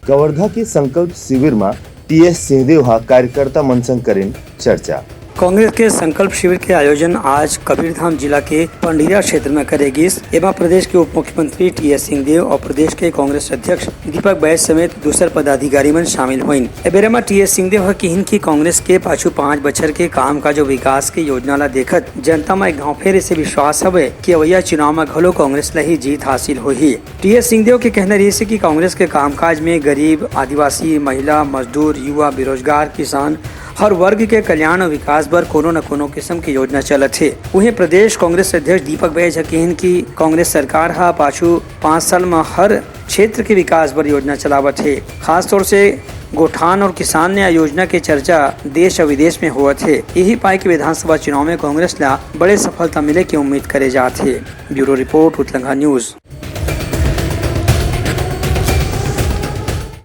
कवर्धा के संकल्प शिविर में टीएस सिंहदेव हा कार्यकर्ता मंचन करेन चर्चा। कांग्रेस के संकल्प शिविर के आयोजन आज कबीरधाम जिला के पंडीरा क्षेत्र में करेगी। एवं प्रदेश के उप मुख्यमंत्री टीएस सिंहदेव और प्रदेश के कांग्रेस अध्यक्ष दीपक बैज समेत दूसरे पदाधिकारी मन शामिल हुई। एबेरे टीएस सिंहदेव कहन की कांग्रेस के पाछू 5 बछर के काम का जो विकास के योजना ला देखत जनता में गाँव फेर से विश्वास हवे कि अवैया चुनाव में घलो कांग्रेस ला ही जीत हासिल होही। टीएस सिंहदेव के कहना रही है कि कांग्रेस के कामकाज में गरीब, आदिवासी, महिला, मजदूर, युवा, बेरोजगार, किसान हर वर्ग के कल्याण और विकास बर कोनो न कोनो किस्म की योजना चलत है। वहीं प्रदेश कांग्रेस अध्यक्ष दीपक बैज कहन की कांग्रेस सरकार हा पाछू 5 साल में हर क्षेत्र के विकास बर योजना चलावत है। खास तौर से गोठान और किसान ने योजना के चर्चा देश और विदेश में हुआ थे। यही पाए कि विधानसभा चुनाव में कांग्रेस ला बड़े सफलता मिले की उम्मीद करे जाते। ब्यूरो रिपोर्ट उत्तलंगा न्यूज।